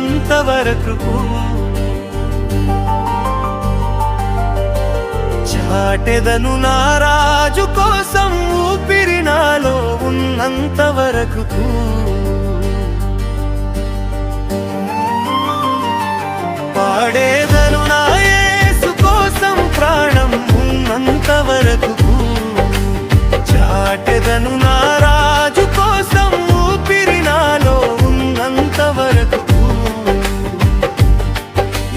ఉన్నంత వరకు చాటెదను నా రాజు కోసం ఊపిరి నాలో ఉన్నంత వరకు పాడేదను నా యేసు కోసం ప్రాణం ఉన్నంత వరకు చాటెదను నా రాజు కోసం ఊపిరి నాలో ఉన్నంత వరకు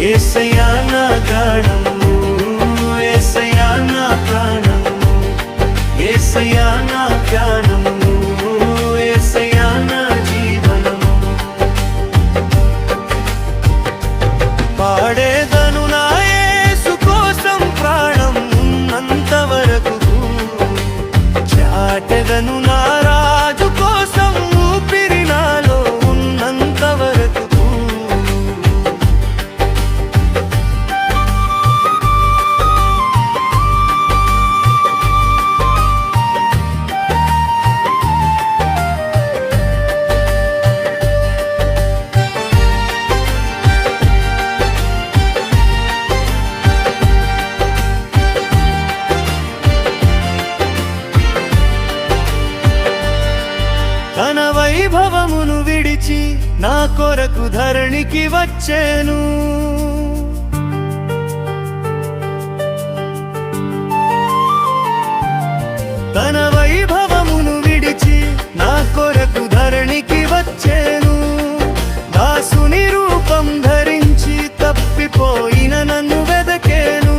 యేసయ్యా నా గానము యేసయ్యా నా ప్రాణము యేసయ్యా నా జ్ఞానము యేసయ్యా నా జీవనము పాడేదను నా యేసు కోసం ప్రాణం ఉన్నంత వరకు చాటెదను నా రాజు కోసం ఊపిరి నాలో ఉన్నంత వరకు తన వైభవమును విడిచి నా కొరకు ధరణికి వచ్చేను తన వైభవమును విడిచి నా కొరకు ధరణికి వచ్చేను దాసుని రూపం ధరించి తప్పిపోయిన నన్ను వెదకేను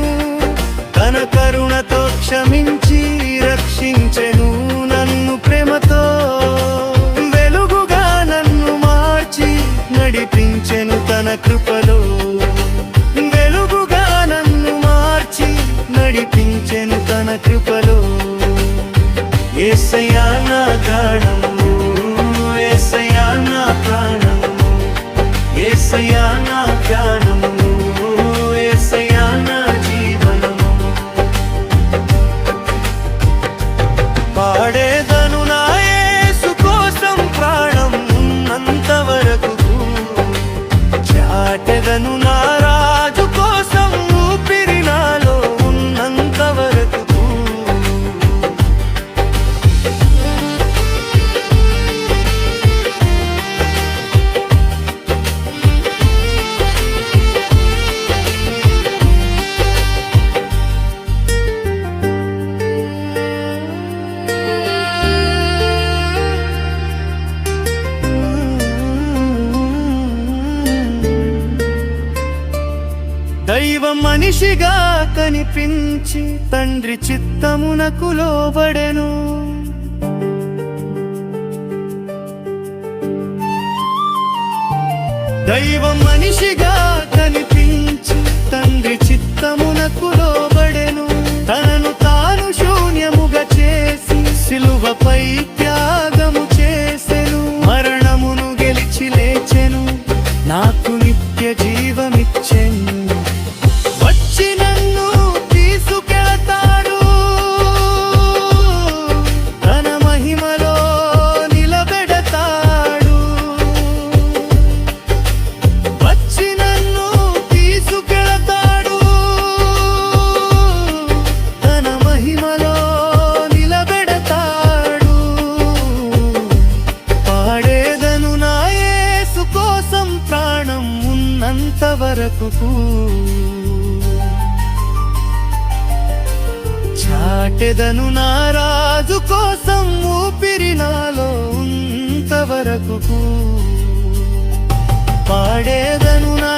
తన కరుణతో క్షమించి రక్షించెను నన్ను ప్రేమతో నడిపించెను తన కృపలో వెలుగుగా నన్ను మార్చి నడిపించెను తన కృపలో యేసయ్యా నా గానము యేసయ్యా నా ప్రాణము యేసయ్యా నా జ్ఞానము యేసయ్యా నా జీవనము పాడేదను నా యేసు కోసం ప్రాణం ఉన్నంత వరకు చాటెదను నా రాజు కోసం ఊపిరి నాలో ఉన్నంత వరకు దైవం మనిషిగా కనిపించి తండ్రి చిత్తమునకు లోబడెను దైవం మనిషిగా కనిపించి తండ్రి చిత్తమునకు లోబడెను తనను తాను శూన్యముగా చేసి సిలువపై త్యాగము చేసెను మరణమును గెలిచి లేచెను నాకు నిత్య జీవమిచ్చెను వచ్చి నన్ను తీసుకెళతాడు తన మహిమలో నిలబెడతాడు వచ్చి నన్ను తీసుకెళతాడు తన మహిమలో నిలబెడతాడు పాడేదను నా యేసు కోసం ప్రాణం ఉన్నంత వరకు చాటెదను నా రాజు కోసం ఊపిరి నాలో ఉన్నంత వరకు పాడేదను నా